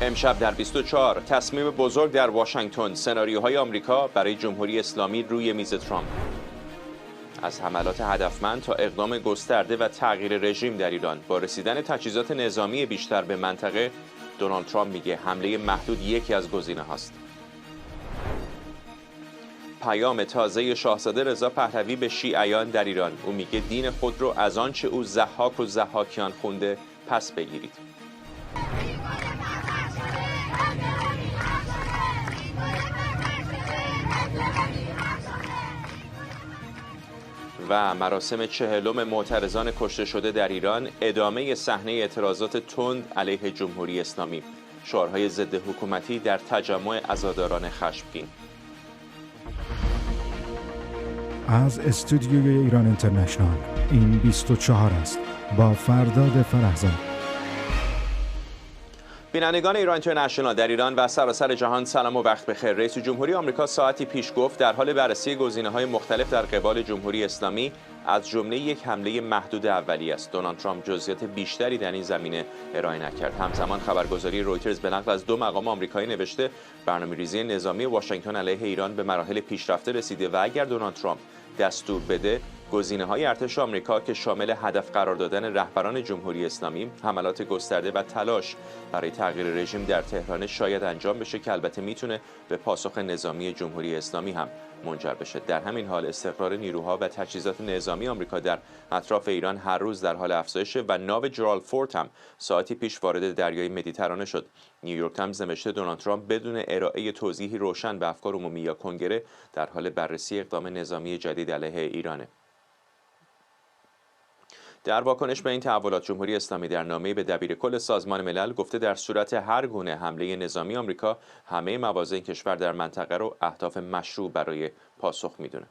امشب در 24 تصمیم بزرگ در واشنگتن، سناریوهای آمریکا برای جمهوری اسلامی روی میز ترامپ. از حملات هدفمند تا اقدام گسترده و تغییر رژیم در ایران با رسیدن تجهیزات نظامی بیشتر به منطقه، دونالد ترامپ میگه حمله محدود یکی از گزینه هاست. پیام تازه شاهزاده رضا پهلوی به شیعیان در ایران. او میگه دین خود رو از آنچه او ضحاک و ضحاکیان خونده پس بگیرید. و مراسم 40 معترضان کشته شده در ایران، ادامه صحنه اعتراضات تند علیه جمهوری اسلامی، شعارهای ضد حکومتی در تجمع عزاداران خشمگین. از استودیوی ایران اینترنشنال این 24 است با فرداد فرهزاد. بینندگان ایران اینترنشنال در ایران و سراسر جهان سلام و وقت بخیر. رئیس جمهوری آمریکا ساعتی پیش گفت در حال بررسی گزینه‌های مختلف در قبال جمهوری اسلامی، از جمله یک حمله محدود اولیه است. دونالد ترامپ جزئیات بیشتری در این زمینه ارائه نکرد. همزمان خبرگزاری رویترز به نقل از 2 مقام آمریکایی نوشته برنامه‌ریزی نظامی واشنگتن علیه ایران به مراحل پیشرفته رسیده و اگر دونالد ترامپ دستور بده، گزینه‌های ارتش آمریکا که شامل هدف قرار دادن رهبران جمهوری اسلامی، حملات گسترده و تلاش برای تغییر رژیم در تهران شاید انجام بشه که البته میتونه به پاسخ نظامی جمهوری اسلامی هم منجر بشه. در همین حال استقرار نیروها و تجهیزات نظامی آمریکا در اطراف ایران هر روز در حال افزایشه و ناو جرالد فورد هم ساعتی پیش وارد دریای مدیترانه شد. نیویورک تایمز نوشته دونالد ترامپ بدون ارائه توضیحی روشن به افکار عمومی یا کنگره در حال بررسی اقدام نظامی جدید علیه ایرانه. در واکنش به این تحولات، جمهوری اسلامی در نامه‌ای به دبیرکل سازمان ملل گفته در صورت هر گونه حمله نظامی آمریکا، همه مواضع این کشور در منطقه رو اهداف مشروع برای پاسخ میدونه.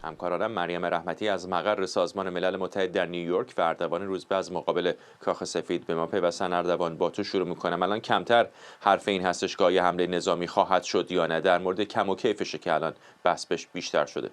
همکارانم مریم رحمتی از مقر سازمان ملل متحد در نیویورک و اردوان روزبه از مقابل کاخ سفید به ما پیوستن. اردوان، با تو شروع میکنم. الان کمتر حرف این هستش که آیا حمله نظامی خواهد شد یا نه، در مورد کم و کیفشه که الان بحث بهش بیشتر شده.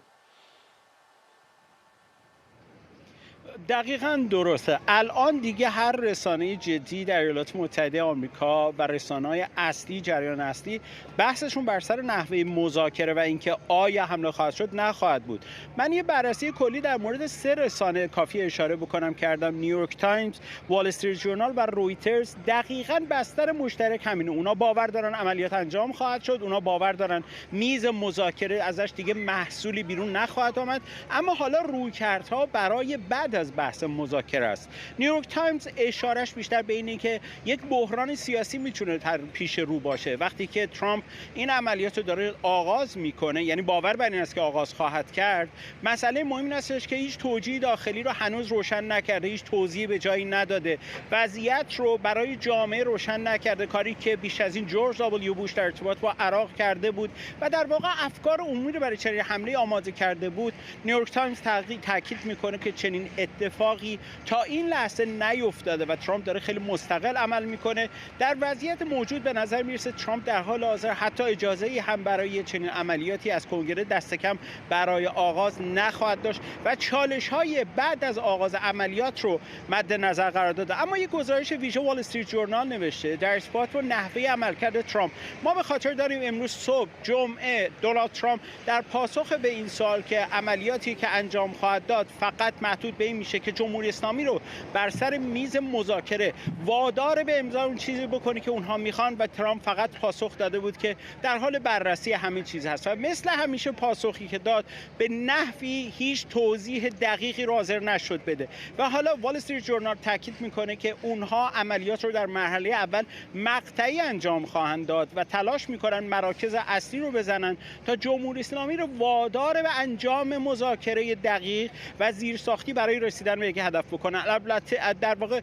دقیقاً درسته. الان دیگه هر رسانه جدی در ایالات متحده آمریکا و رسانه‌های اصلی، جریان اصلی، بحثشون بر سر نحوه مذاکره و اینکه آیا حمله خواهد شد نخواهد بود. من یه بررسی کلی در مورد 3 رسانه کافی اشاره بکنم کردم: نیویورک تایمز، وال استریت ژورنال و رویترز. دقیقاً بستر مشترک همینه. اونا باور دارن عملیات انجام خواهد شد، اونا باور دارن میز مذاکره ازش دیگه محصولی بیرون نخواهد آمد، اما حالا رویکردها برای بعد از بحث مذاکره است. نیویورک تایمز اشارش بیشتر به اینه که یک بحران سیاسی میتونه پیش رو باشه وقتی که ترامپ این عملیات رو داره آغاز میکنه، یعنی باور بر این است که آغاز خواهد کرد. مسئله مهم این است که هیچ توجیه داخلی رو هنوز روشن نکرده، هیچ توضیح به جایی نداده، وضعیت رو برای جامعه روشن نکرده، کاری که بیش از این جورج دبلیو بوش در ارتباط با عراق کرده بود و در واقع افکار عمومی رو برای چنین حمله آماده کرده بود. نیویورک تایمز تاکید میکنه که چنین اتفاقی تا این لحظه نیفتاده و ترامپ داره خیلی مستقل عمل میکنه. در وضعیت موجود به نظر میرسه ترامپ در حال حاضر حتی اجازه‌ای هم برای چنین عملیاتی از کنگره دست کم برای آغاز نخواهد داشت و چالش‌های بعد از آغاز عملیات رو مد نظر قرار داده. اما یک گزارش ویژه وال استریت ژورنال نوشته در ارتباط با نحوه عملکرد ترامپ: ما به خاطر داریم امروز صبح جمعه دونالد ترامپ در پاسخ به این سوال که عملیاتی که انجام خواهد داد فقط محدود به این میشه که جمهوری اسلامی رو بر سر میز مذاکره وادار به امضا اون چیزی بکنه که اونها میخوان، و ترامپ فقط پاسخ داده بود که در حال بررسی همه چیز هست و مثل همیشه پاسخی که داد به نحوی هیچ توضیح دقیقی رو حاضر نشد بده. و حالا وال استریت ژورنال تاکید میکنه که اونها عملیات رو در مرحله اول مقطعی انجام خواهند داد و تلاش میکنن مراکز اصلی رو بزنن تا جمهوری اسلامی رو وادار به انجام مذاکره دقیق و زیرساختی برای رسیدن به یک هدف بکنن. البته در واقع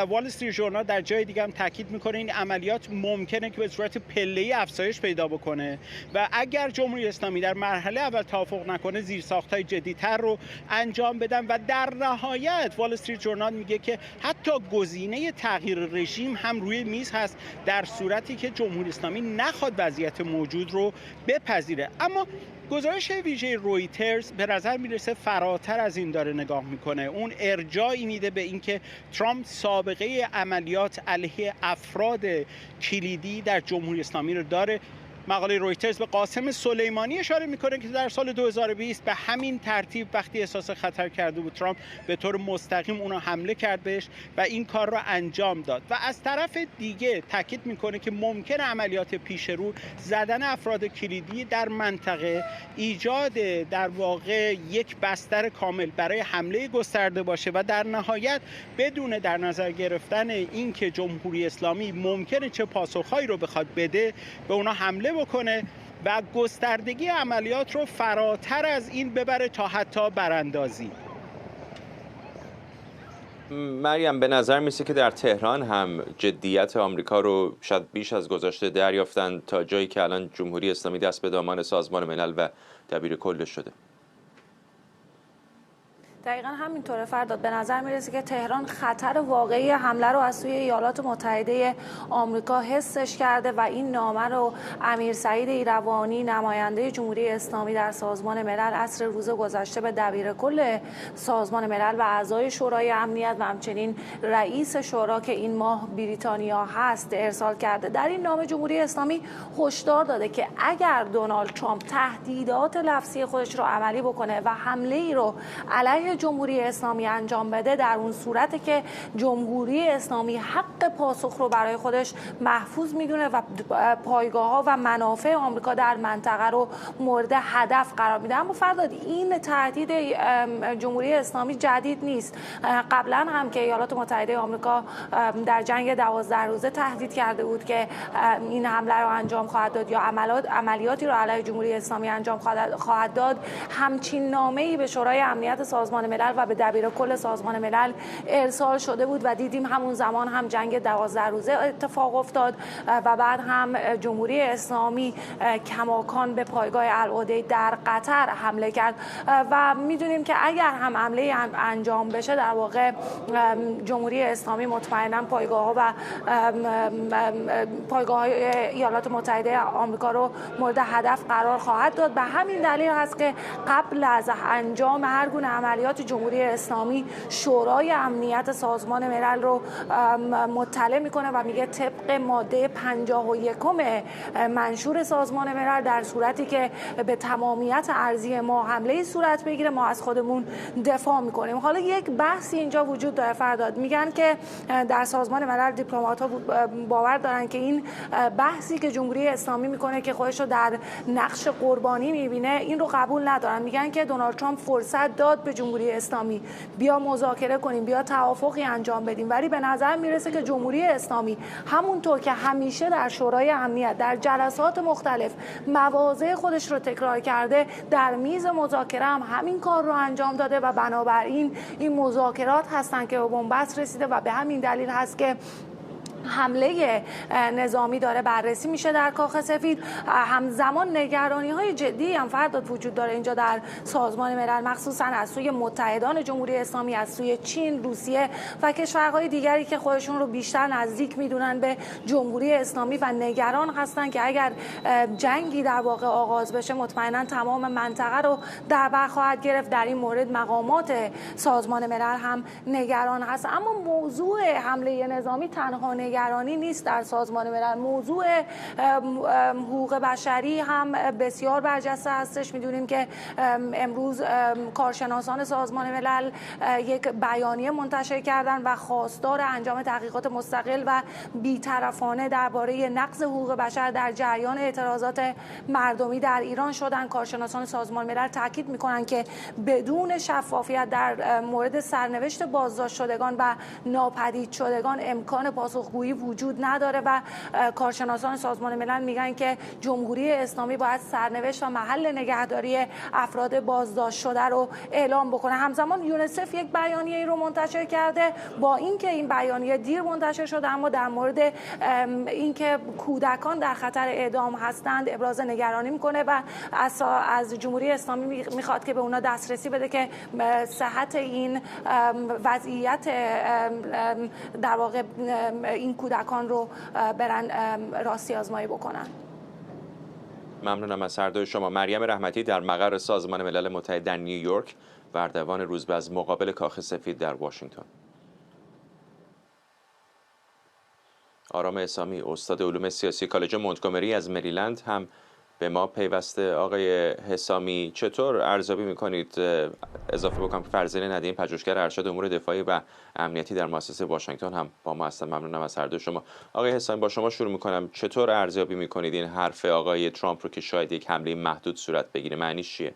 وال استریت ژورنال در جای دیگه هم تاکید میکنه این عملیات ممکنه که به صورت پله‌ای افزایش پیدا بکنه و اگر جمهوری اسلامی در مرحله اول توافق نکنه زیرساخت‌های جدی‌تر رو انجام بدن. و در نهایت وال استریت ژورنال میگه که حتی گزینه تغییر رژیم هم روی میز هست در صورتی که جمهوری اسلامی نخواد وضعیت موجود رو بپذیره. اما گزارش ویژه رویترز به نظر میرسه فراتر از این داره نگاه میکنه. اون ارجاعی میده به اینکه ترامپ سابقه عملیات علیه افراد کلیدی در جمهوری اسلامی رو داره. مقاله رویترز به قاسم سلیمانی اشاره میکنه که در سال 2020 به همین ترتیب وقتی احساس خطر کرده بود ترامپ به طور مستقیم اونو حمله کرد بهش و این کار رو انجام داد. و از طرف دیگه تاکید میکنه که ممکن عملیات پیش رو زدن افراد کلیدی در منطقه ایجاد در واقع یک بستر کامل برای حمله گسترده باشه و در نهایت بدون در نظر گرفتن اینکه جمهوری اسلامی ممکنه چه پاسخهایی رو بخواد بده به اونا حمله بکنه و گستردگی عملیات رو فراتر از این ببره تا حتی براندازی. مریم، به نظر میسه که در تهران هم جدیت آمریکا رو شاید بیش از گذشته دریافتن تا جایی که الان جمهوری اسلامی دست به دامان سازمان ملل و دبیر کلش شده. دقیقا همینطوره فرداد. به نظر میرسه که تهران خطر واقعی حمله رو از سوی ایالات متحده آمریکا حسش کرده و این نامه رو امیر سعید ایروانی نماینده جمهوری اسلامی در سازمان ملل عصر روز گذشته به دبیر کل سازمان ملل و اعضای شورای امنیت و همچنین رئیس شورا که این ماه بریتانیا هست ارسال کرده. در این نامه جمهوری اسلامی هشدار داده که اگر دونالد ترامپ تهدیدات لفظی خودش رو عملی بکنه و حمله ای رو علیه جمهوری اسلامی انجام بده، در اون صورتی که جمهوری اسلامی حق پاسخ رو برای خودش محفوظ میدونه و پایگاه‌ها و منافع آمریکا در منطقه رو مورد هدف قرار میده. اما فرداد، این تهدید جمهوری اسلامی جدید نیست. قبلا هم که ایالات متحده آمریکا در جنگ 12 روزه تهدید کرده بود که این حمله رو انجام خواهد داد یا عملیاتی رو علیه جمهوری اسلامی انجام خواهد داد، همچین نامه‌ای به شورای امنیت سازمان ملل و به دبیر کل سازمان ملل ارسال شده بود و دیدیم همون زمان هم جنگ 12 روزه اتفاق افتاد و بعد هم جمهوری اسلامی کماکان به پایگاه العدی در قطر حمله کرد و میدونیم که اگر هم حمله انجام بشه در واقع جمهوری اسلامی مطمئنا پایگاه ایالات متحده آمریکا رو مورد هدف قرار خواهد داد. به همین دلیل هست که قبل از انجام هر گونه عملیات جمهوری اسلامی شورای امنیت سازمان ملل رو مطلع میکنه و میگه طبق ماده 51 منشور سازمان ملل در صورتی که به تمامیت ارضی ما حمله صورت بگیره ما از خودمون دفاع میکنیم. حالا یک بحثی اینجا وجود داره فرداد. میگن که در سازمان ملل دیپلمات‌ها باور دارن که این بحثی که جمهوری اسلامی میکنه که خودش رو در نقش قربانی میبینه این رو قبول ندارن. میگن که دونالد ترامپ فرصت داد به جمهوری اسلامی بیا مذاکره کنیم، بیا توافقی انجام بدیم، ولی به نظر میرسه که جمهوری اسلامی همونطور که همیشه در شورای امنیت در جلسات مختلف مواضع خودش رو تکرار کرده در میز مذاکره هم همین کار رو انجام داده و بنابراین این مذاکرات هستن که به بنبست رسیده و به همین دلیل هست که حمله نظامی داره بررسی میشه در کاخ سفید. همزمان نگرانی‌های جدی هم فرداد وجود داره اینجا در سازمان ملل، مخصوصا از سوی متحدان جمهوری اسلامی، از سوی چین، روسیه و کشورهای دیگری که خودشون رو بیشتر نزدیک میدونن به جمهوری اسلامی و نگران هستن که اگر جنگی در واقع آغاز بشه مطمئنا تمام منطقه رو در بر خواهد گرفت. در این مورد مقامات سازمان ملل هم نگران هست. اما موضوع حمله نظامی تنها نگرانی نیست در سازمان ملل. موضوع حقوق بشری هم بسیار برجسته هستش. میدونیم که امروز کارشناسان سازمان ملل یک بیانیه منتشر کردن و خواستار انجام تحقیقات مستقل و بی‌طرفانه درباره نقض حقوق بشر در جریان اعتراضات مردمی در ایران شدن. کارشناسان سازمان ملل تاکید میکنن که بدون شفافیت در مورد سرنوشت بازداشت شدگان و ناپدید شدگان امکان پاسخگویی وجود نداره و کارشناسان سازمان ملل میگن که جمهوری اسلامی باید سرنوشت و محل نگهداری افراد بازداشت شده رو اعلام بکنه. همزمان یونیسف یک بیانیه رو منتشر کرده، با اینکه این بیانیه دیر منتشر شده اما در مورد اینکه کودکان در خطر اعدام هستند ابراز نگرانی میکنه و از جمهوری اسلامی میخواد که به اونا دسترسی بده که صحت این وضعیت در واقع این کودکان رو برن راستی آزمایی بکنن. ممنونم از هر دوی شما. مریم رحمتی در مقر سازمان ملل متحد در نیویورک و اردوان روزبه از مقابل کاخ سفید در واشنگتن. آرام اسامی، استاد علوم سیاسی کالج مونتگومری از مریلند هم به ما پیوسته. آقای حسامی، چطور ارزیابی می‌کنید؟ اضافه بکنم که فرزین ندیم، پژوهشگر ارشد امور دفاعی و امنیتی در مؤسسه واشنگتن هم با ما هستن. ممنونم از هر دو شما. آقای حسامی، با شما شروع می‌کنم. چطور ارزیابی می‌کنید این حرف آقای ترامپ رو که شاید یک حمله محدود صورت بگیره؟ معنیش چیه؟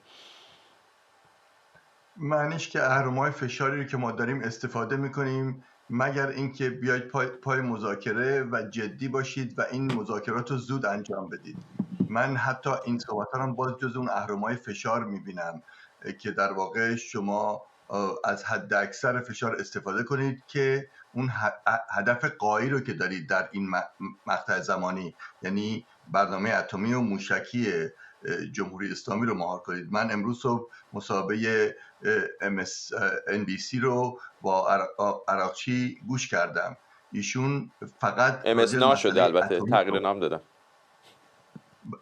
معنیش که اهرم‌های فشاری رو که ما داریم استفاده می‌کنیم مگر اینکه بیاید پای مذاکره و جدی باشید و این مذاکرات رو زود انجام بدید. من حتی این صحبت‌ها رو باز جز اون اهرم‌های فشار می‌بینم که در واقع شما از حد اکثر فشار استفاده کنید که اون هدف غایی رو که دارید در این مقطع زمانی، یعنی برنامه اتمی و موشکی جمهوری اسلامی رو مهار کنید. من امروز صبح مسابقه MSNBC رو با عراقچی گوش کردم. ایشون فقط MSNA شده، البته تغییر نام دادم.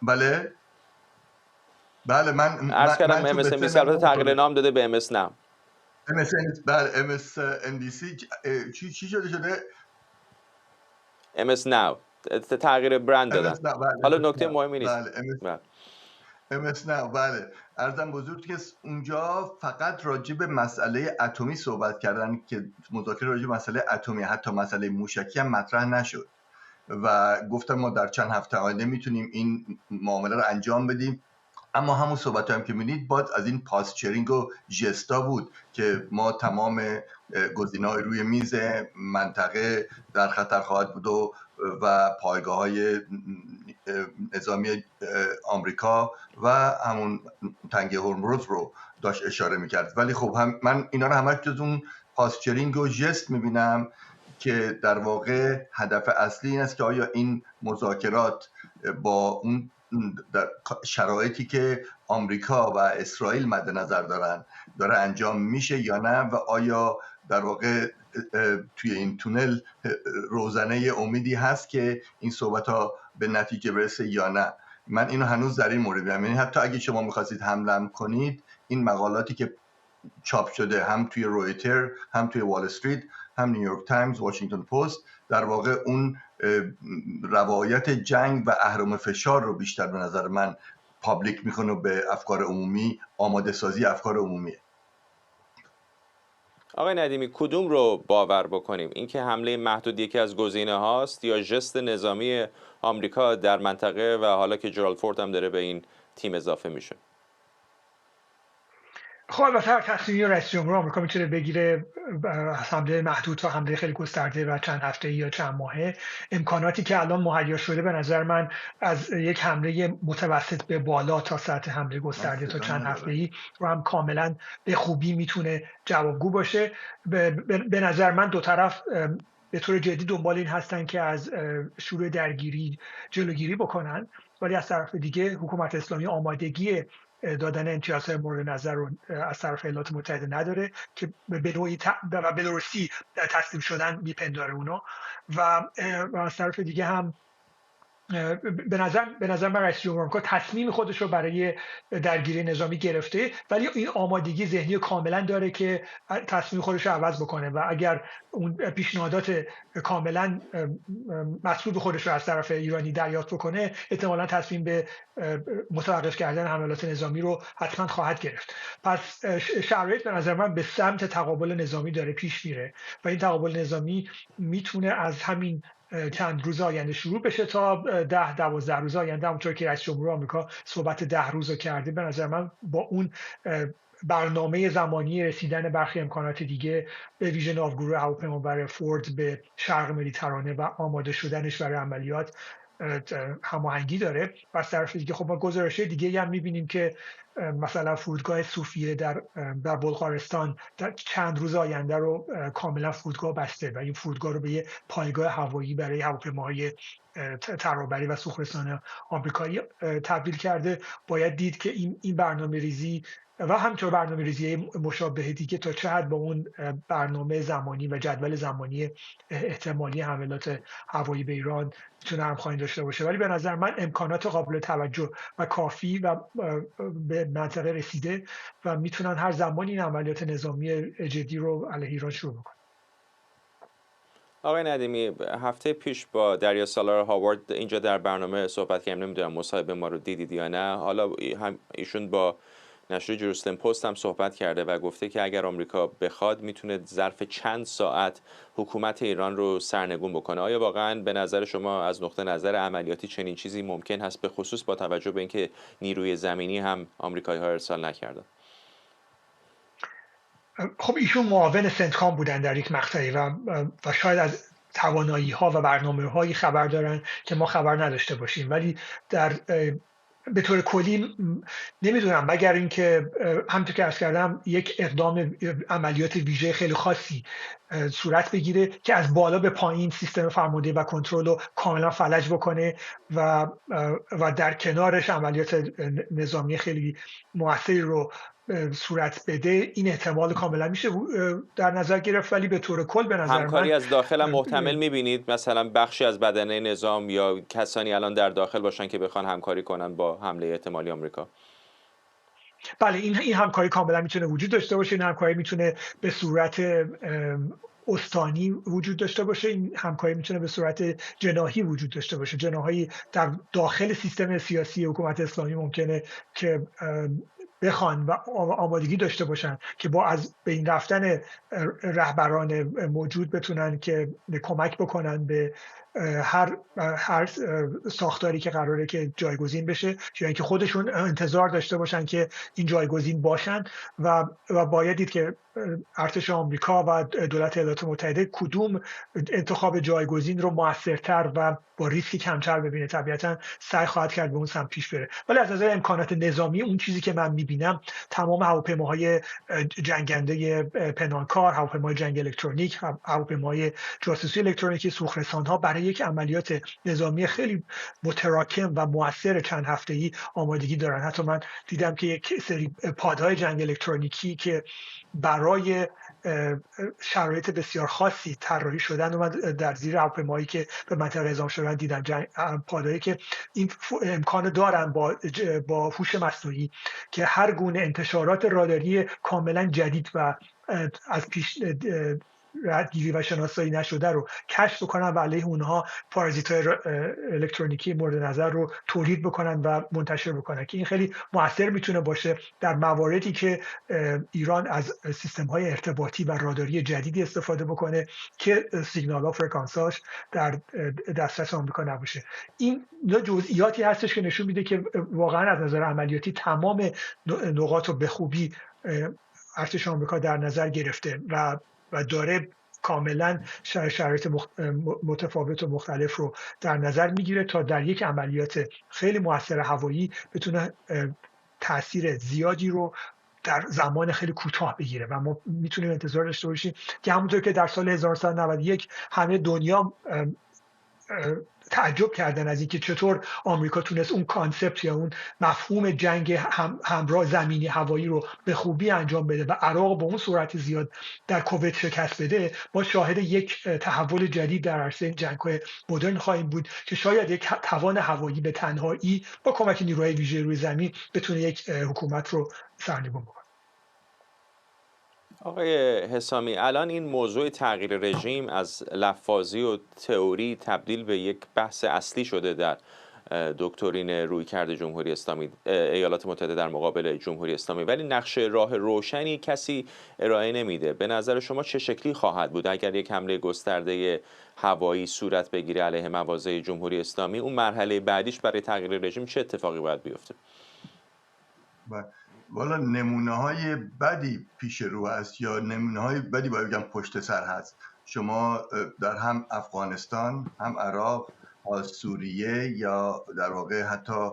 بله من عرض کردم MSNBC البته تغییر نام داده به MSNA. بله MSNBC چی شده؟ MSNA تغییر برند دادن. حالا نکته مهمی نیست. MSNA. بله عرضم بزرگ که اونجا فقط راجع به مسئله اتمی صحبت کردن که مذاکره راجع به مسئله اتمی، حتی مسئله موشکی هم مطرح نشد و گفتم ما در چند هفته آینده میتونیم این معامله رو انجام بدیم. اما همون صحبت هم که می‌بینید باز از این پاسچرینگ و ژستا بود که ما تمام گزینه‌های روی میز منطقه در خطر خواهد بود و پایگاه‌های نظامی آمریکا و همون تنگه هرمز رو داشت اشاره می‌کرد. ولی خب من اینا رو همش جز اون پاسچرینگ و ژست می‌بینم که در واقع هدف اصلی این است که آیا این مذاکرات با اون در شرایطی که آمریکا و اسرائیل مد نظر داره انجام میشه یا نه، و آیا در واقع توی این تونل روزنه امیدی هست که این صحبت‌ها به نتیجه برسه یا نه. من اینو هنوز در این مورد می‌بینم. یعنی حتی اگه شما می‌خواستید حمله کنید، این مقالاتی که چاپ شده هم توی رویتر، هم توی وال استریت، هم نیویورک تایمز، واشنگتن پست، در واقع اون روایت جنگ و اهرم فشار رو بیشتر به نظر من پابلیک میکنه به افکار عمومی، آماده سازی افکار عمومیه. آقای ندیمی، کدوم رو باور بکنیم؟ اینکه حمله محدود یکی از گزینه هاست یا ژست نظامی آمریکا در منطقه و حالا که جرالد فورد هم داره به این تیم اضافه میشه؟ خب البته هر تصمیمی رئیس جمهور آمریکا میتونه بگیره، حمله محدود تا حمله خیلی گسترده و چند هفته یا چند ماهه. امکاناتی که الان مهیا شده به نظر من از یک حمله متوسط به بالا تا سطح حمله گسترده تا چند هفته‌ای رو هم کاملا به خوبی میتونه جوابگو باشه. به نظر من دو طرف به طور جدی دنبال این هستن که از شروع درگیری جلوگیری بکنن، ولی از طرف دیگه حکومت اسلامی آمادگی دادن امتیازهای مورد نظر رو از طرف ایالات متحده نداره که به نوعی و به درستی تسلیم شدن میپنداره اونا، و از طرف دیگه هم به نظر من رئیس جمهور آمریکا تصمیم خودش رو برای درگیری نظامی گرفته، ولی این آمادگی ذهنی کاملا داره که تصمیم خودش رو عوض بکنه و اگر اون پیشنهادات کاملا مطلوب خودش رو از طرف ایرانی دریافت بکنه، احتمالا تصمیم به متوقف کردن حملات نظامی رو حتما خواهد گرفت. پس شرایط به نظر من به سمت تقابل نظامی داره پیش میره و این تقابل نظامی میتونه از همین چند روز آینده شروع بشه تا 10-12 روز آینده، همونطور که رئیس جمهور آمریکا صحبت 10 روز کرده. به نظر من با اون برنامه زمانی رسیدن برخی امکانات دیگه به ویژه ناوگروه هواپیمابر فورد به شرق مدیترانه و آماده شدنش برای عملیات هماهنگی داره. و از طرف دیگه خب ما گزارش دیگه هم می‌بینیم که مثلا فرودگاه صوفیه در بلغارستان در چند روز آینده رو کاملا فرودگاه بسته و این فرودگاه رو به یه پایگاه هوایی برای هواپیماهای ترابری و سوخرسان آمریکایی تبدیل کرده. باید دید که این برنامه ریزی و همینطور برنامه‌ریزی مشابه دیگه تا چه حد با اون برنامه زمانی و جدول زمانی احتمالی حملات هوایی به ایران میتونه همخوانی داشته باشه. ولی به نظر من امکانات قابل توجه و کافی و به منطقه رسیده و میتونن هر زمانی این عملیات نظامی جدی رو علیه ایران شروع کنن. آقای ندیمی، هفته پیش با دریا سالار هاوارد اینجا در برنامه صحبت کردیم، نمیدونم مصاحبه ما رو دیدید یا نه. حالا هم ایشون با نشر جروسلم پست هم صحبت کرده و گفته که اگر آمریکا بخواد میتونه ظرف چند ساعت حکومت ایران رو سرنگون بکنه. آیا واقعا به نظر شما از نقطه نظر عملیاتی چنین چیزی ممکن هست، به خصوص با توجه به اینکه نیروی زمینی هم آمریکایی‌ها ارسال نکردن؟ خب ایشون معاون سنتکام بودن در یک مقطعی و شاید از توانایی ها و برنامه هایی خبر دارن که ما خبر نداشته باشیم، ولی به طور کلی نمیدونم، مگر اینکه همونطور که عرض کردم یک اقدام عملیات ویژه خیلی خاصی صورت بگیره که از بالا به پایین سیستم فرمانده و کنترل رو کاملا فلج بکنه و در کنارش عملیات نظامی خیلی موثری رو صورت بده. این احتمال کاملا میشه در نظر گرفت، ولی به طور کل به نظر همکاری من از داخل هم محتمل میبینید؟ مثلا بخشی از بدنه نظام یا کسانی الان در داخل باشن که بخوان همکاری کنن با حمله احتمالی آمریکا؟ بله، این همکاری کاملا میتونه وجود داشته باشه. این همکاری میتونه به صورت استانی وجود داشته باشه. این همکاری میتونه به صورت جناحی وجود داشته باشه. جناحی در داخل سیستم سیاسی حکومت اسلامی ممکنه که بخوان و آمادگی داشته باشن که با از بین رفتن رهبران موجود بتونن که کمک بکنن به هر ساختاری که قراره که جایگزین بشه، یا اینکه خودشون انتظار داشته باشن که این جایگزین باشن و باید دید که ارتش آمریکا و دولت ایالات متحده کدوم انتخاب جایگزین رو موثرتر و با ریسکی کمتر ببینه. طبیعتا سعی خواهد کرد به اون سمت پیش بره. ولی از نظر امکانات نظامی اون چیزی که من میبینم، تمام هواپیماهای جنگنده پنهانکار، هواپیماهای جنگ الکترونیک، هواپیماهای جاسوسی الکترونیکی، سوخرسان‌ها برای یک عملیات نظامی خیلی متراکم و موثر چند هفته‌ای آمادگی دارن. حتی من دیدم که یک سری پادهای جنگ الکترونیکی که برای شرایط بسیار خاصی طراحی شدن و من در زیر هواپیمایی که به منطقه اعزام شدن دیدم پادهایی که این امکان دارن با هوش مصنوعی که هر گونه انتشارات راداری کاملا جدید و از پیش ردگیری و شناسایی نشده رو کشف بکنن و علیه اونها پارازیت‌های الکترونیکی مورد نظر رو تولید بکنن و منتشر بکنن، که این خیلی موثر میتونه باشه در مواردی که ایران از سیستم‌های ارتباطی و راداری جدیدی استفاده بکنه که سیگنال ها فرکانساش در دسترس آمریکا نباشه. این جزئیاتی هستش که نشون میده که واقعا از نظر عملیاتی تمام نقاط رو به خوبی ارتش آمریکا در نظر گرفته و داره کاملا شرایط متفاوت و مختلف رو در نظر میگیره تا در یک عملیات خیلی موثر هوایی بتونه تاثیر زیادی رو در زمان خیلی کوتاه بگیره و ما میتونیم انتظار داشته باشیم که همونطور که در سال 1991 همه دنیا تعجب کردن از اینکه چطور آمریکا تونست اون کانسپت یا اون مفهوم جنگ همراه زمینی هوایی رو به خوبی انجام بده و عراق با اون سرعت زیاد در کویت شکست بده، ما شاهد یک تحول جدید در عرصه جنگ‌های مدرن خواهیم بود که شاید یک توان هوایی به تنهایی با کمک نیروهای ویژه روی زمین بتونه یک حکومت رو سرنگون بکنه. آقای حسامی، الان این موضوع تغییر رژیم از لفاظی و تئوری تبدیل به یک بحث اصلی شده در دکترین رویکرد جمهوری اسلامی ایالات متحده در مقابل جمهوری اسلامی، ولی نقشه راه روشنی کسی ارائه نمیده. به نظر شما چه شکلی خواهد بود اگر یک حمله گسترده هوایی صورت بگیره علیه مواضع جمهوری اسلامی؟ اون مرحله بعدیش برای تغییر رژیم چه اتفاقی باید بیفته؟ والا نمونه های بدی پیش رو هست یا نمونه های بدی باید بگم پشت سر هست. شما در هم افغانستان، هم عراق، سوریه یا در واقع حتی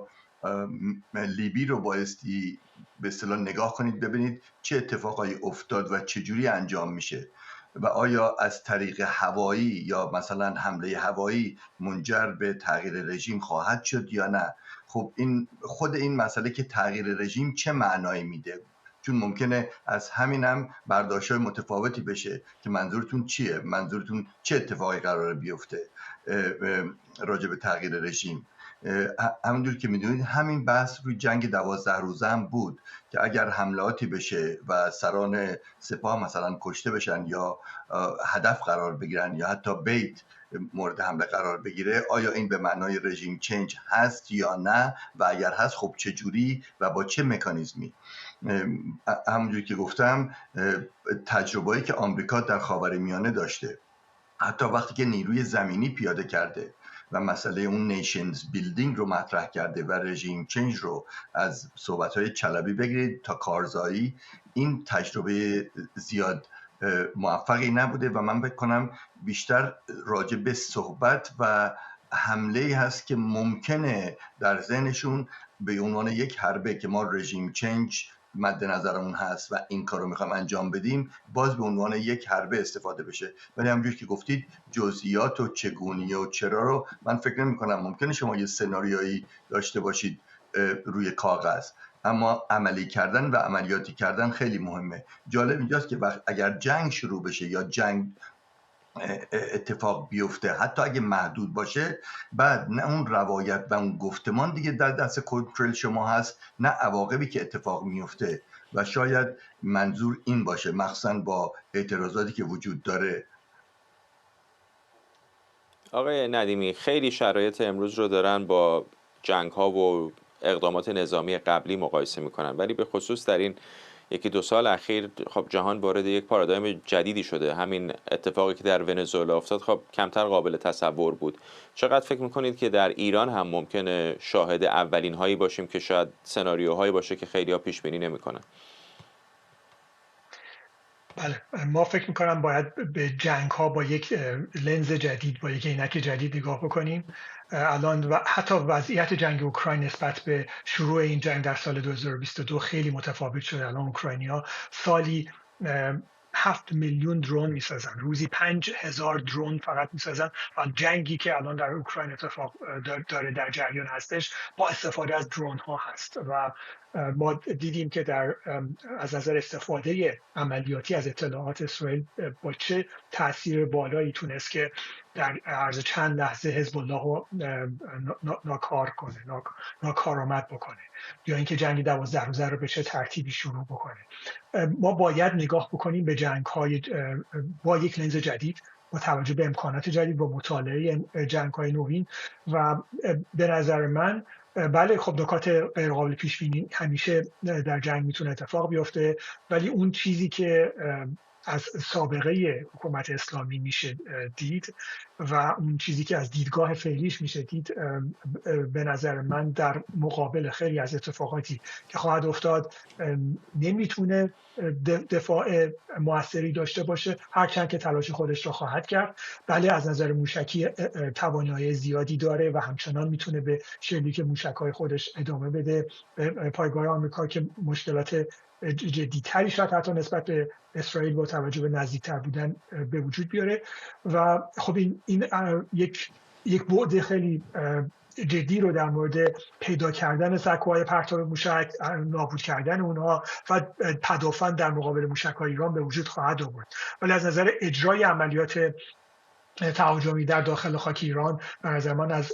لیبی رو بایستی به اصطلاح نگاه کنید ببینید چه اتفاقایی افتاد و چه جوری انجام میشه و آیا از طریق هوایی یا مثلا حمله هوایی منجر به تغییر رژیم خواهد شد یا نه. خب این خود این مسئله که تغییر رژیم چه معنایی میده، چون ممکنه از همینم برداشت‌های متفاوتی بشه که منظورتون چیه، منظورتون چه اتفاقی قراره بیفته راجع به تغییر رژیم. همونجور که میدونید همین بحث روی جنگ 12 روزه هم بود که اگر حملاتی بشه و سران سپاه مثلا کشته بشن یا هدف قرار بگیرن یا حتی بیت مورد حمله قرار بگیره، آیا این به معنای رژیم چنج هست یا نه، و اگر هست خب چه جوری و با چه مکانیزمی. همونجوری که گفتم تجربه‌ای که آمریکا در خاورمیانه داشته، حتی وقتی که نیروی زمینی پیاده کرده و مسئله اون نیشنز بیلدینگ رو مطرح کرده و رژیم چنج رو از صحبت‌های چلبی بگیرید تا کارزایی، این تجربه زیاد موفقی نبوده و من فکر کنم بیشتر راجع به صحبت و حمله هست که ممکنه در ذهنشون به عنوان یک حربه که ما رژیم چنج مد نظرمون هست و این کارو میخوام انجام بدیم، باز به عنوان یک حربه استفاده بشه. ولی همونجوری که گفتید جزئیات و چگونی و چرا رو من فکر نمی‌کنم. ممکنه شما یه سناریویی داشته باشید روی کاغذ، اما عملی کردن و عملیاتی کردن خیلی مهمه. جالب اینجاست که اگر جنگ شروع بشه یا جنگ اتفاق بیفته، حتی اگه محدود باشه، بعد نه اون روایت و اون گفتمان دیگه در دست کنترل شما هست، نه عواقبی که اتفاق میفته. و شاید منظور این باشه، مخصوصا با اعتراضاتی که وجود داره. آقای ندیمی، خیلی شرایط امروز رو دارن با جنگ ها و اقدامات نظامی قبلی مقایسه میکنن، ولی به خصوص در این یکی دو سال اخیر خب جهان وارد یک پارادایم جدیدی شده. همین اتفاقی که در ونزوئلا افتاد خب کمتر قابل تصور بود. چقدر فکر میکنید که در ایران هم ممکنه شاهد اولین هایی باشیم که شاید سناریوهایی باشه که خیلی ها پیش بینی نمیکنن؟ بله، ما فکر میکنم باید به جنگ ها با یک لنز جدید، با یک عینک جدید نگاه بکنیم. الان و حتی وضعیت جنگ اوکراین نسبت به شروع این جنگ در سال 2022 خیلی متفاوت شده. الان اوکراینیا سالی 7 میلیون درون میسازن، روزی 5,000 درون فقط میسازن و جنگی که الان در اوکراین اتفاق داره در جریان هستش با استفاده از درون ها هست. و ما دیدیم که از نظر استفاده عملیاتی از اطلاعات اسرائیل با چه تاثیر بالایی تونست که در عرض چند لحظه حزب الله رو ناکار کنه، ناکارآمد بکنه، یا اینکه جنگ 12 روزه رو به چه ترتیبی شروع بکنه. ما باید نگاه بکنیم به جنگ‌های با یک لنز جدید، با توجه به امکانات جدید، با مطالعه جنگ‌های نوین. و به نظر من بله، خب نکات غیر قابل پیش بینی همیشه در جنگ میتونه اتفاق بیفته، ولی اون چیزی که از سابقه حکومت اسلامی میشه دید و اون چیزی که از دیدگاه فعلیش میشه دید، به نظر من در مقابل خیلی از اتفاقاتی که خواهد افتاد نمیتونه دفاع موثری داشته باشه، هرچند که تلاش خودش رو خواهد کرد. بله، از نظر موشکی توانایی زیادی داره و همچنان میتونه به شلیک موشک‌های خودش ادامه بده. پایگاه آمریکا که مشکلات جدی‌تری شاید حتی نسبت به اسرائیل با توجه به نزدیکتر بودن به وجود بیاره. و خب این یک بعد خیلی جدی رو در مورد پیدا کردن سکوهای پرتاب موشک، نابود کردن اونها و تدافع در مقابل موشک‌های ایران به وجود خواهد آورد. ولی از نظر اجرای عملیات تهاجمی در داخل خاک ایران، به نظر من از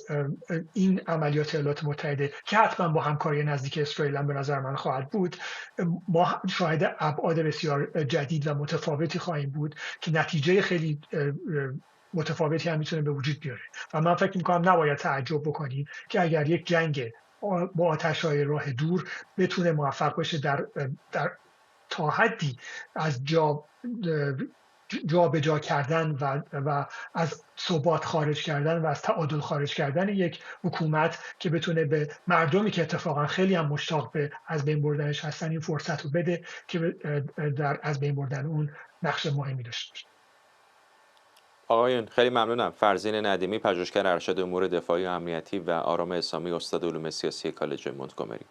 این عملیات ایالات متحده که حتما با همکاری نزدیک اسرائیل هم به نظر من خواهد بود، ما شاهد ابعاد بسیار جدید و متفاوتی خواهیم بود که نتیجه خیلی متفاوتی هم میتونه به وجود بیاره. و من فکر میکنم نباید تعجب بکنیم که اگر یک جنگ با آتش‌های راه دور بتونه موفق بشه در تا حدی از جا به جا کردن و از ثبات خارج کردن و از تعادل خارج کردن یک حکومت که بتونه به مردمی که اتفاقا خیلی هم مشتاق به از بین بردنش هستن این فرصت رو بده که در از بین بردن اون نقش مهمی داشته باشه. آقایون خیلی ممنونم. فرزین ندیمی، پژوهشگر ارشد امور دفاعی و امنیتی و آرام اسلامی، استاد علوم سیاسی کالج مونتگومری.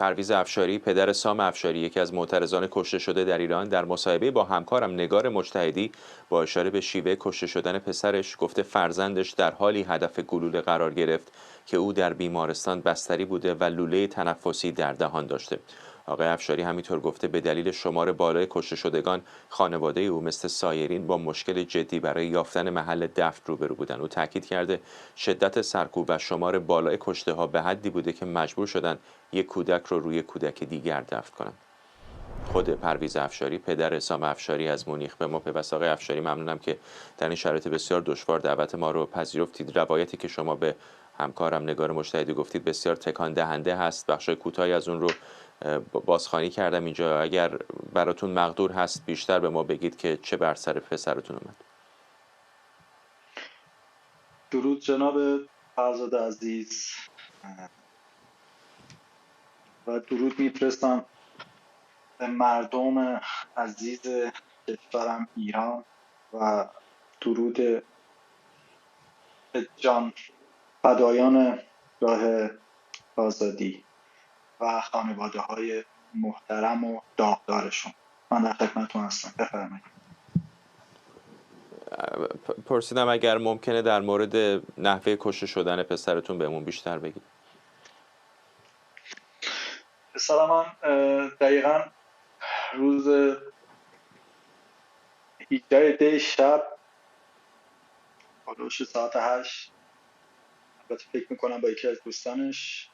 پرویز افشاری، پدر سام افشاری، یکی از معترضان کشته شده در ایران، در مصاحبه با همکارم نگار مجتهدی با اشاره به شیوه کشته شدن پسرش گفته فرزندش در حالی هدف گلوله قرار گرفت که او در بیمارستان بستری بوده و لوله تنفسی در دهان داشته. آقای افشاری همینطور گفته به دلیل شمار بالای کشته شدگان خانواده او مثل سایرین با مشکل جدی برای یافتن محل دفن روبرو بودند. او تاکید کرده شدت سرکوب و شمار بالای کشته ها به حدی بوده که مجبور شدن یک کودک رو روی کودک دیگر دفن کنند. خود پرویز افشاری، پدر سام افشاری از مونیخ به ما پیوست. آقای افشاری ممنونم که در این شرایط بسیار دشوار دعوت ما رو پذیرفتید. روایتی که شما به همکارم نگار مجتهدی گفتید بسیار تکان دهنده هست. بخش کوتاهی از اون رو بازخوانی کردم اینجا. اگر براتون مقدور هست بیشتر به ما بگید که چه بر سر پسرتون اومد. درود جناب فرزاد عزیز و درود میفرستم به مردم عزیز کشورم ایران و درود به جان فدایان راه آزادی و خانواده های محترم و داغدارشون. من در خدمتتون هستم. بفرمایید. پرسیدم اگر ممکنه در مورد نحوه کشته شدن پسرتون بهمون بیشتر بگید. پسر من دقیقا روز 18 دی شب حدود ساعت 8 البته فکر میکنم با یکی از دوستانش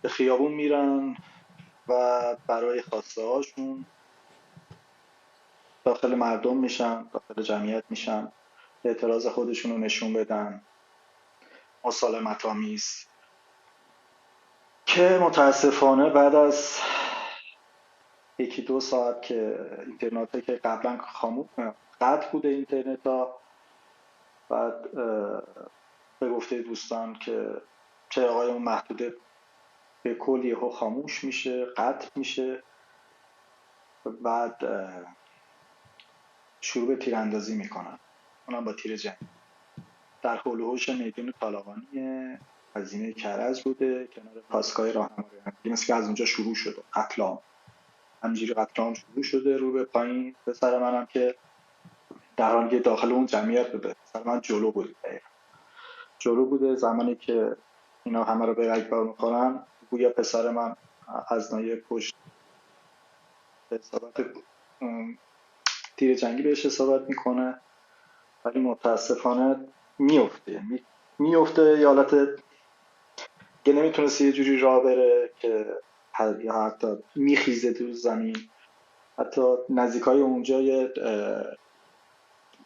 به خیابون میرن و برای خواسته هاشون داخل مردم میشن، داخل جمعیت میشن، اعتراض خودشون رو نشون بدن، مسالمت آمیز، که متاسفانه بعد از یکی دو ساعت که اینترنت که قبلا قطع بوده اینترنت ها، بعد به گفته دوستان که چراغای اون محدوده به کل یهو خاموش میشه، قطع میشه، بعد شروع به تیراندازی میکنن، اونم با تیر جنگی در حول و حوش میدون طالقانی هزینه کرج بوده کنار پاسگاه راهنمایی. مثل که از اونجا شروع شده قتل عام، همینجوری قتل عام شروع شده رو به پایین. پسر منم که در حالی که داخل اون جمعیت بوده، پسر من جلو بوده زمانی که اینا همه رو به رگبار میکنن، گویا پسر من از ناحیه پشت به اصابت تیر جنگی بهش اصابت میکنه، ولی متاسفانه میفته یه حالت که نمیتونست یه جوری راه بره که یا حتی میخیزه تو زمین. حتی نزدیکای اونجا یه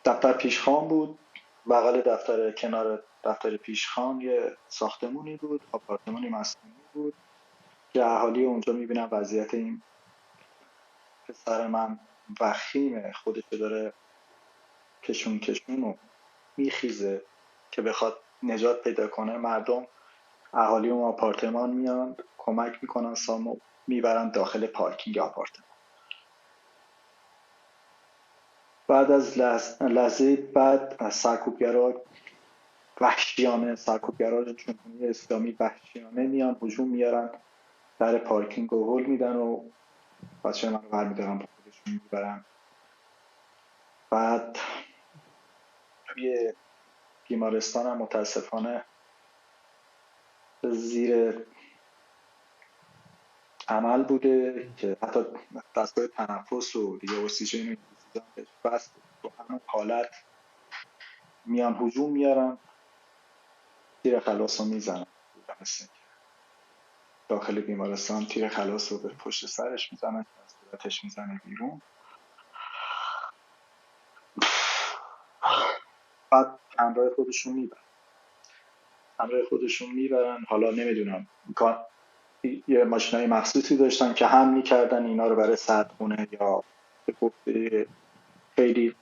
دفتر پیشخوان بود، بغل دفتر کنار دفتر پیشخوان یه ساختمونی بود، آپارتمانی مسکونی بود که اهالی اونجا میبینن وضعیت این پسر من وخیمه، خودش داره کشون و میخیزه که بخواد نجات پیدا کنه. مردم اهالی اون آپارتمان میان کمک میکنن، سامو میبرن داخل پارکینگ آپارتمان. بعد از لحظه بعد سرکوبگران جمهوری اسلامی وحشیانه میان هجوم میارن، در پارکینگ رو هل میدن و بچه من رو برمیدارن با خودشون میبرن. بعد توی بیمارستان هم متاسفانه زیر عمل بوده که حتی دستگاه تنفس و دیگه اکسیژن و بهش بس. تو همون حالت میان هجوم میارن، تیر خلاص رو میزنن، داخل بیمارستان تیر خلاص رو به پشت سرش میزنن، از صورتش میزنه بیرون. بعد همراه خودشون میبرن. حالا نمیدونم یه ماشینای مخصوصی داشتن که حمل میکردن اینا رو برای سردخونه، یا به گفته خیلی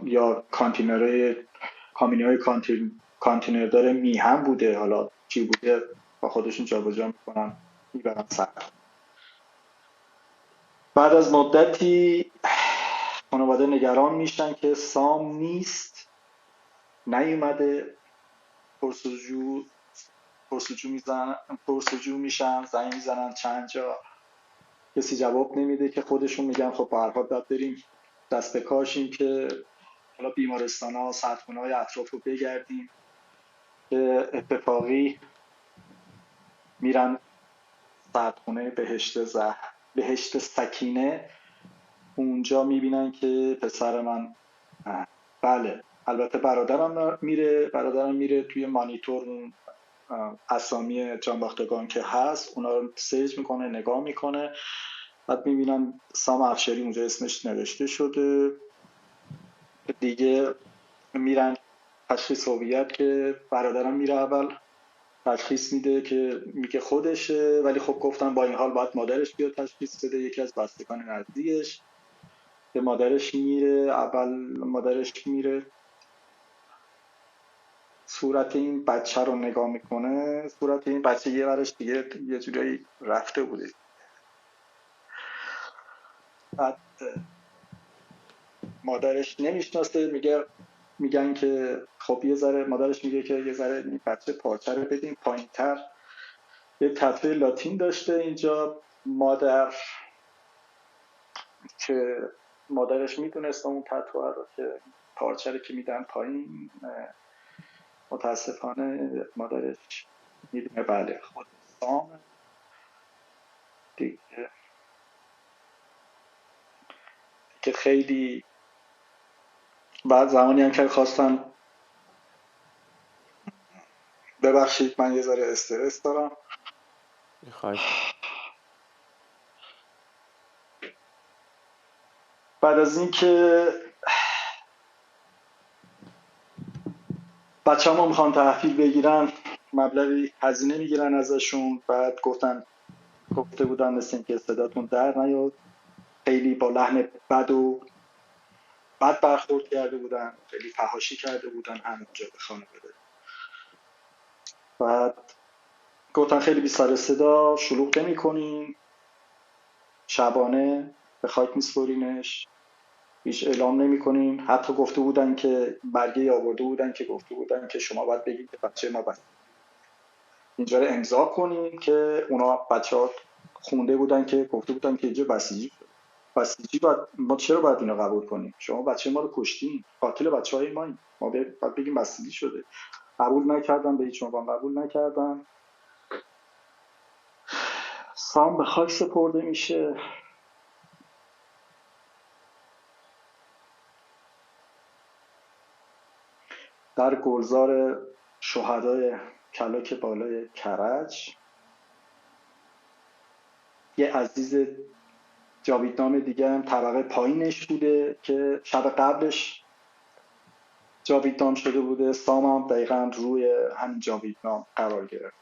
یا کامیون‌های کانتینر داره میهم بوده، حالا چی بوده با خودشون جابجا میکنن میبرن سردخونه. بعد از مدتی خانواده نگران میشن که سام نیست، نیومده، پرسجو میشن، زنگ میزنن چند جا، کسی جواب نمیده که خودشون میگن خب به هر حال باید بریم دست به کارشیم که حالا بیمارستان‌ها و سردخونه‌های اطراف رو بگردیم، که اتفاقی میرن سردخونه بهشت سکینه. اونجا میبینن که پسر من بله، البته برادرم میره توی مانیتور اون اسامی جانباختگان که هست اونا رو سرچ میکنه، نگاه میکنه، بعد میبینن سام افشاری اونجا اسمش نوشته شده. دیگه میرن تشخیص هویت که برادرم میره اول تشخیص میده که میگه خودشه، ولی خب گفتن با این حال باید مادرش بیاد تشخیص بده، یکی از بستگان نزدیکش. به مادرش میره صورت این بچه رو نگاه میکنه، صورت این بچه یه ورش دیگه یه جورایی رفته بوده. بعد مادرش نمیشناسه، میگن که خب یه ذره، مادرش میگه که یه ذره این بچه پارچه رو بدین پایین‌تر. یه تتو لاتین داشته اینجا مادر، که مادرش میدونست اون تتو رو که پارچه رو که میدن پایین، متاسفانه مادرش میدونه بله خود سام دیگه. که خیلی بعد زمانی هم که خواستن، ببخشید من یه ذره استرس دارم. بعد از این که بچه ما میخوان تحویل بگیرن، مبلغی هزینه میگیرن ازشون. بعد گفته بودن مثل این که صداتون در نیاد، خیلی با لحن بد برخورد کرده بودن، خیلی فحاشی کرده بودن همونجا به خانواده. بعد گفتن خیلی بی سر صدا شلوغ نمی‌کنین، شبانه به خاک میسپرینش، هیچ اعلام نمی‌کنین. حتی گفته بودن که برگه آورده بودن که گفته بودن که شما باید بگید که بچه ما بس اینجا رو امضا کنین، که اونا بچه‌ها خونده بودن که گفته بودن که اینجا بسیجی ما چرا باید اینو قبول کنیم؟ شما بچه ما رو کشتین، قاتل بچه‌های ما باید بگیم بسیجی شده. قبول نکردن، به هیچ عنوان قبول نکردن. سام به خاک سپرده میشه. در گلزار شهدای کلاک بالای کرج یه عزیز جاویدنام دیگه هم طبقه پایینش بوده که شب قبلش جاویدنام شده بوده. سام هم دقیقا روی همین جاویدنام قرار گرفت.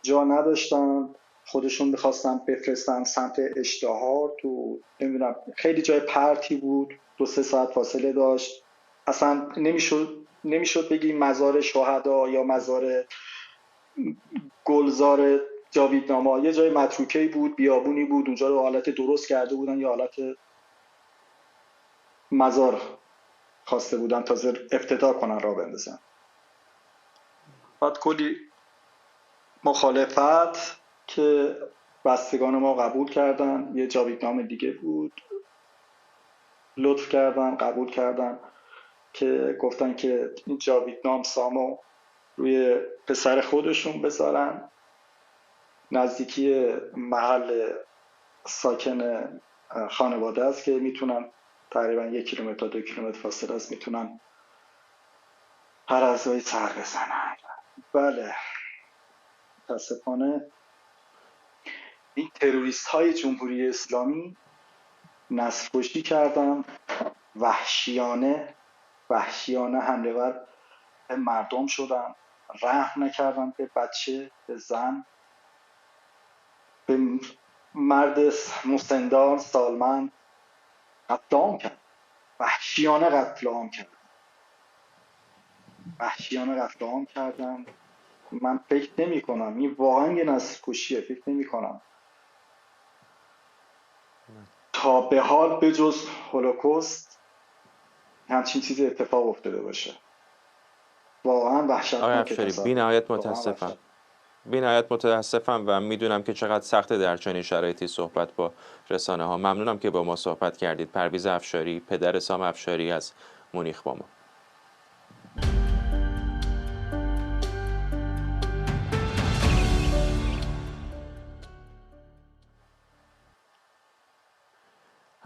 جا نداشتن، خودشون میخواستن بفرستن سمت اشتهار، تو نمیدونم خیلی جای پرتی بود، 2-3 ساعت فاصله داشت. اصلا نمیشد بگیم مزار شهدا یا مزار گلزار جاویدنامه، یه جای متروکه‌ای بود، بیابونی بود، اونجا رو حالت درست کرده بودن یا حالت مزار خواسته بودن تازه افتتاح کنن راه بندازن. بعد کلی مخالفت که بستگان ما قبول کردن، یه جاویدنام دیگه بود لطف کردن قبول کردن که گفتن که این جاویدنام سامو روی پسر خودشون بذارن، نزدیکی محل ساکن خانواده است که میتونن تقریبا 1 کیلومتر تا 2 کیلومتر فاصله است، میتونن هر اعضایی سر بزنن. بله متاسفانه این تروریست های جمهوری اسلامی نسل‌کشی کردن، وحشیانه حمله ور به مردم شدن، رحم نکردن به بچه، به زن، به مرد مسندار سالمند. قتل عام کردن، وحشیانه قتل عام کردن. من فکر نمی کنم این واقعا یه نسل کشیه، فکر نمی کنم تا به حال به جز هولوکوست همچین چیزی اتفاق افتاده باشه. واقعا وحشتناکه. بی‌نهایت متاسفم و میدونم که چقدر سخته در چنین شرایطی صحبت با رسانه ها. ممنونم که با ما صحبت کردید. پرویز افشاری، پدر سام افشاری از مونیخ با ما.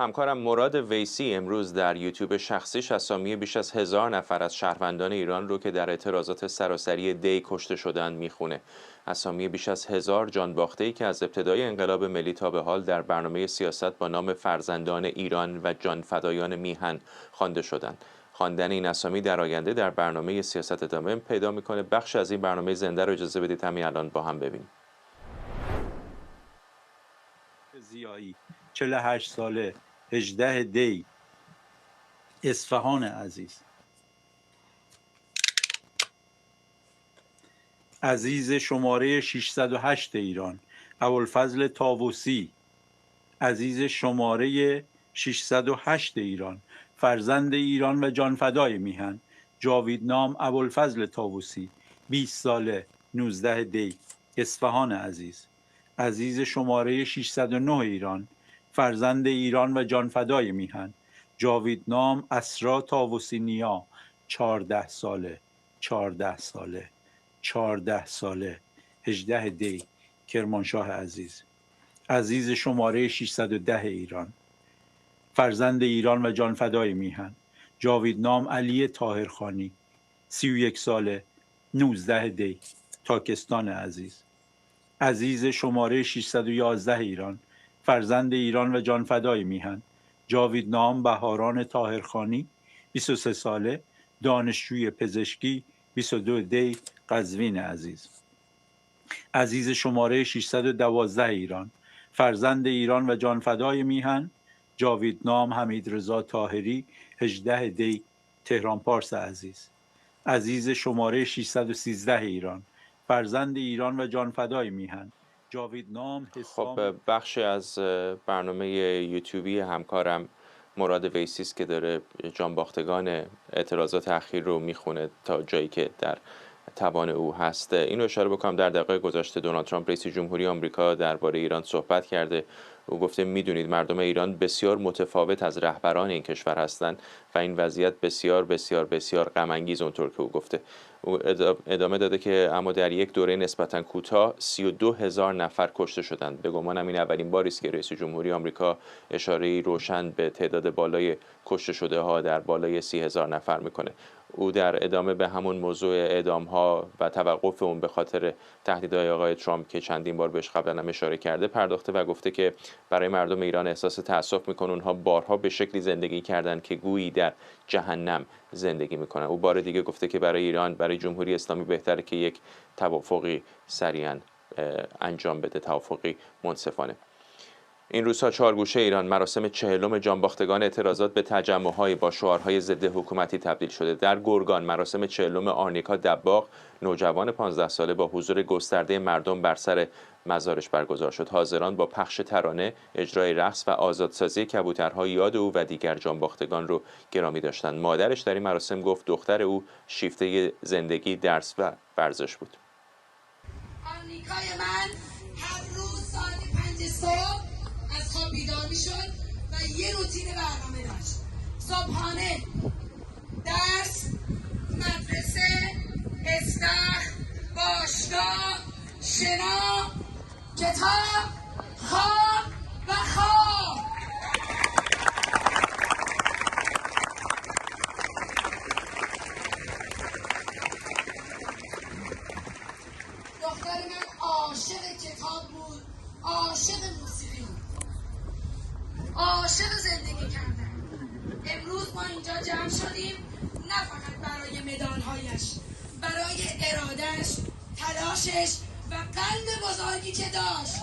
همکارم مراد ویسی امروز در یوتیوب شخصیش اسامی بیش از 1000 نفر از شهروندان ایران رو که در اعتراضات سراسری دی کشته شدند میخونه. اسامی بیش از 1000 جان باخته‌ای که از ابتدای انقلاب ملی تا به حال در برنامه سیاست با نام فرزندان ایران و جان فدایان میهن خوانده شدند. خواندن این اسامی در آینده در برنامه سیاست ادامه پیدا میکنه. بخش از این برنامه زنده رو اجازه بدید همین الان با هم ببینیم. زیایی 48 ساله 18 دی اصفهان عزیز. عزیز شماره 608 ایران ابوالفضل طاووسی. عزیز شماره 608 ایران فرزند ایران و جانفدای میهن جاویدنام ابوالفضل طاووسی 20 ساله 19 دی اصفهان عزیز. عزیز شماره 609 ایران فرزند ایران و جانفدای میهن جاویدنام اسرا طاووسی نیا 14 ساله 18 دی کرمانشاه عزیز. عزیز شماره 610 ایران فرزند ایران و جانفدای میهن جاویدنام علی طاهرخانی 31 ساله 19 دی تاکستان عزیز. عزیز شماره 611 ایران فرزند ایران و جانفدای میهن جاویدنام بهاران طاهرخانی 23 ساله دانشجوی پزشکی 22 دی قزوین عزیز. عزیز شماره 612 ایران فرزند ایران و جانفدای میهن جاویدنام حمیدرضا طاهری 18 دی تهران پارس عزیز. عزیز شماره 613 ایران فرزند ایران و جانفدای میهن جاویدنام حسام. خب بخشی از برنامه یوتیوبی همکارم مراد ویسی است که داره جانباختگان اعتراضات اخیر رو میخونه تا جایی که در توان او هست. اینو اشاره بکنم در دقایق گذشته دونالد ترامپ رئیس جمهوری آمریکا درباره ایران صحبت کرده. او گفته میدونید مردم ایران بسیار متفاوت از رهبران این کشور هستند و این وضعیت بسیار بسیار بسیار غم انگیز اونطور که او گفته. او ادامه داده که اما در یک دوره نسبتا کوتاه 32,000 نفر کشته شدند. به گمانم این اولین باری است که رئیس جمهوری آمریکا اشاره‌ای روشن به تعداد بالای کشته شده ها در بالای 30,000 نفر میکنه. او در ادامه به همون موضوع اعدام ها و توقف اون به خاطر تهدیدهای آقای ترامپ که چندین بار بهش قبلا هم اشاره کرده پرداخته و گفته که برای مردم ایران احساس تأسف میکنه. اونها بارها به شکلی زندگی کردند که گویی در جهنم زندگی میکنن. او بار دیگه گفته که برای ایران، برای جمهوری اسلامی بهتره که یک توافقی سریعا انجام بده، توافقی منصفانه. این روزها چهارگوشه ایران مراسم 40 جانباختگان اعتراضات به تجمع‌های با شعارهای ضد حکومتی تبدیل شده. در گرگان مراسم 40 آرنیکا دباغ نوجوان 15 ساله با حضور گسترده مردم بر سر مزارش برگزار شد. حاضران با پخش ترانه، اجرای رقص و آزادسازی کبوترها یاد او و دیگر جانباختگان رو گرامی داشتند. مادرش در این مراسم گفت دختر او شیفته زندگی، درس و ورزش بود. آرنیکای من هر روز ساعت 5 صبح از خواب بیدار میشد و یه روتین برنامه داشت. صبحانه، درس، مدرسه، استخر، باشگاه، شنا، کتاب، خواب و خواب. دختر من عاشق کتاب بود، عاشق موسیقی بود، عاشق زندگی کردن. امروز ما اینجا جمع شدیم نه فقط برای مدالهایش، برای ارادهش، تلاشش و قلب بزرگی که داشت.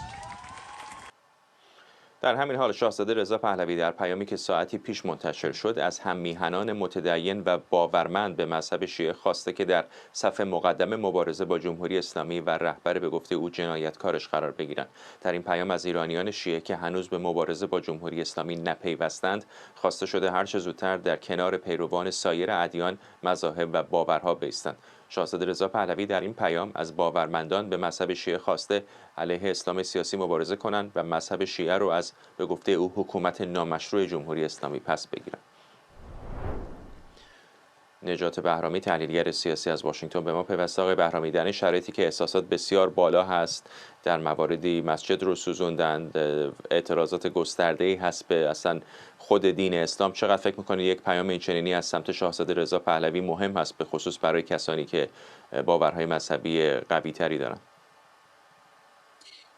در همین حال شاهزاده رضا پهلوی در پیامی که ساعتی پیش منتشر شد از هم میهنان متدین و باورمند به مذهب شیعه خواسته که در صف مقدم مبارزه با جمهوری اسلامی و رهبر به گفته او جنایتکارش قرار بگیرند. در این پیام از ایرانیان شیعه که هنوز به مبارزه با جمهوری اسلامی نپیوستند خواسته شده هر چه زودتر در کنار پیروان سایر ادیان، مذاهب و باورها بایستند. شاهزاده رضا پهلوی در این پیام از باورمندان به مذهب شیعه خواسته علیه اسلام سیاسی مبارزه کنند و مذهب شیعه رو از به گفته او حکومت نامشروع جمهوری اسلامی پس بگیرند. نجات بهرامی تحلیلگر سیاسی از واشنگتن به ما پیوسته. آقای بهرامی، در این شرایطی که احساسات بسیار بالا هست، در مواردی مسجد رو سوزوندند، اعتراضات گسترده‌ای هست به اصلا خود دین اسلام، چقدر فکر می‌کنید یک پیام اینچنینی از سمت شاهزاده رضا پهلوی مهم هست، به خصوص برای کسانی که باورهای مذهبی قوی‌تری دارند؟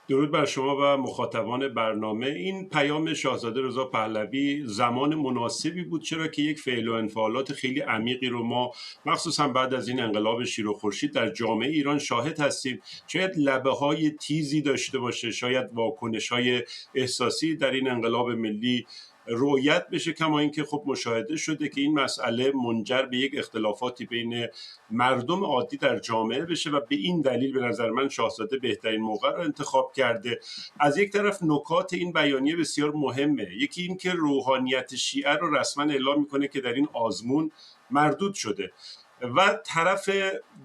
درود بر شما و مخاطبان برنامه. این پیام شاهزاده رضا پهلوی زمان مناسبی بود، چرا که یک فعل و انفعالات خیلی عمیقی رو ما مخصوصا بعد از این انقلاب شیر و خورشید در جامعه ایران شاهد هستیم. شاید لبه‌های تیزی داشته باشه، شاید واکنش‌های احساسی در این انقلاب ملی رؤیت بشه، کما اینکه خب مشاهده شده که این مسئله منجر به یک اختلافاتی بین مردم عادی در جامعه بشه و به این دلیل به نظر من شاهزاده بهترین موقع رو انتخاب کرده. از یک طرف نکات این بیانیه بسیار مهمه. یکی این که روحانیت شیعه رو رسما اعلام میکنه که در این آزمون مردود شده و طرف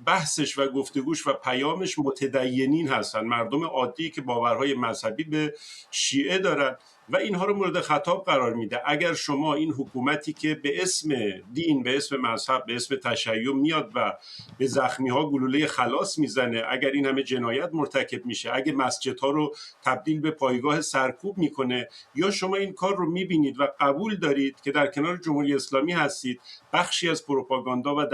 بحثش و گفتگوش و پیامش متدینین هستن، مردم عادی که باورهای مذهبی به شیعه دارن و اینها رو مورد خطاب قرار میده. اگر شما این حکومتی که به اسم دین، به اسم مذهب، به اسم تشیع میاد و به زخمی ها گلوله خلاص میزنه، اگر این همه جنایت مرتکب میشه، اگه مسجدها رو تبدیل به پایگاه سرکوب میکنه، یا شما این کار رو میبینید و قبول دارید که در کنار جمهوری اسلامی هستید، بخشی از پروپاگاندا و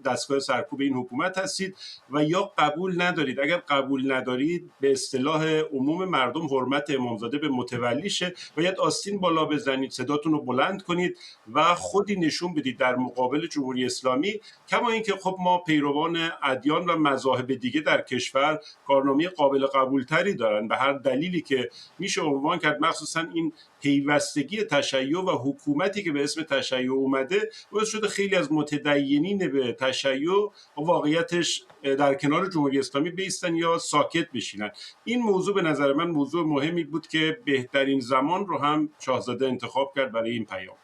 دستگاه سرکوب این حکومت هستید، و یا قبول ندارید. اگر قبول ندارید، به اصطلاح عموم مردم حرمت امامزاده به متولیشه، باید آستین بالا بزنید، صداتون رو بلند کنید و خودی نشون بدید در مقابل جمهوری اسلامی. کما اینکه خب ما پیروان ادیان و مذاهب دیگه در کشور کارنامه قابل قبولتری دارن، به هر دلیلی که میشه عنوان کرد، مخصوصا این پیوستگی تشیع و حکومتی که به اسم تشیع اومده باعث شده خیلی از متدینین به تشیع واقعیتش در کنار جمهوری اسلامی بیستن یا ساکت بشینن. این موضوع به نظر من موضوع مهمی بود که بهترین زمان رو هم شاهزاده انتخاب کرد برای این پیام.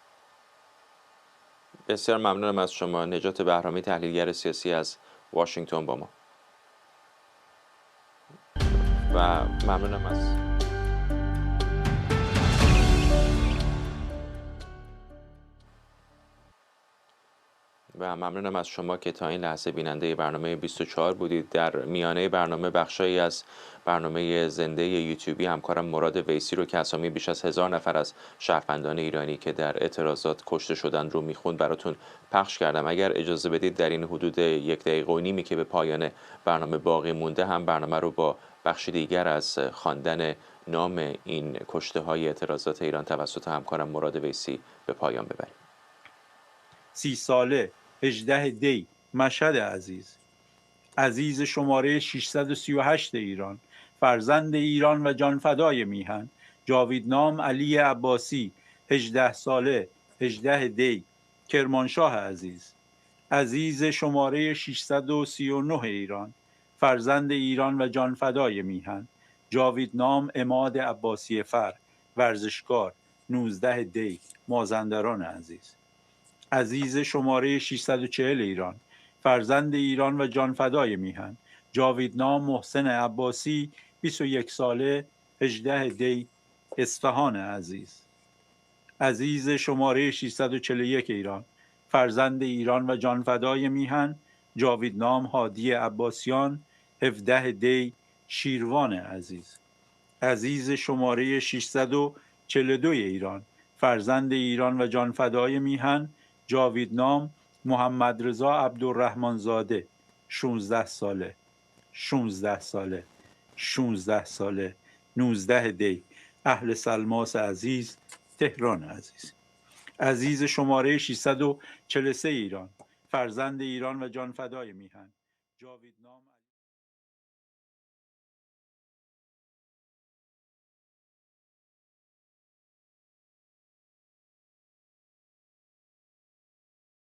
بسیار ممنونم از شما. نجات بهرامی تحلیلگر سیاسی از واشنگتن با ما و ممنونم از شما که تا این لحظه بیننده برنامه 24 بودید. در میانه برنامه بخشایی از برنامه زنده یوتیوبی همکارم مراد ویسی رو که اسامی بیش از 1000 نفر از شهروندان ایرانی که در اعتراضات کشته شدن رو میخوند براتون پخش کردم. اگر اجازه بدید در این حدود 1 دقیقه و نیمی که به پایان برنامه باقی مونده هم برنامه رو با بخش دیگر از خواندن نام این کشته های اعتراضات ایران توسط همکارم مراد ویسی به پایان ببریم. 30 ساله 18 دی مشهد عزیز شماره 638 ایران، فرزند ایران و جانفدای میهن، جاویدنام علی عباسی 18 ساله 18 دی کرمانشاه عزیز شماره 639 ایران، فرزند ایران و جانفدای میهن، جاویدنام عماد عباسی فر ورزشکار 19 دی مازندران عزیز شماره 640 ایران، فرزند ایران و جانفدای میهن، جاویدنام محسن عباسی 21 ساله 18 دی اصفهان عزیز شماره 641 ایران، فرزند ایران و جانفدای میهن، جاویدنام هادی عباسیان 17 دی شیروان عزیز شماره 642 ایران، فرزند ایران و جانفدای میهن، جاویدنام محمد رضا عبدالرحمن زاده 16 ساله 19 دی اهل سلماس تهران عزیز شماره 643 ایران، فرزند ایران و جانفدای میهن، جاویدنام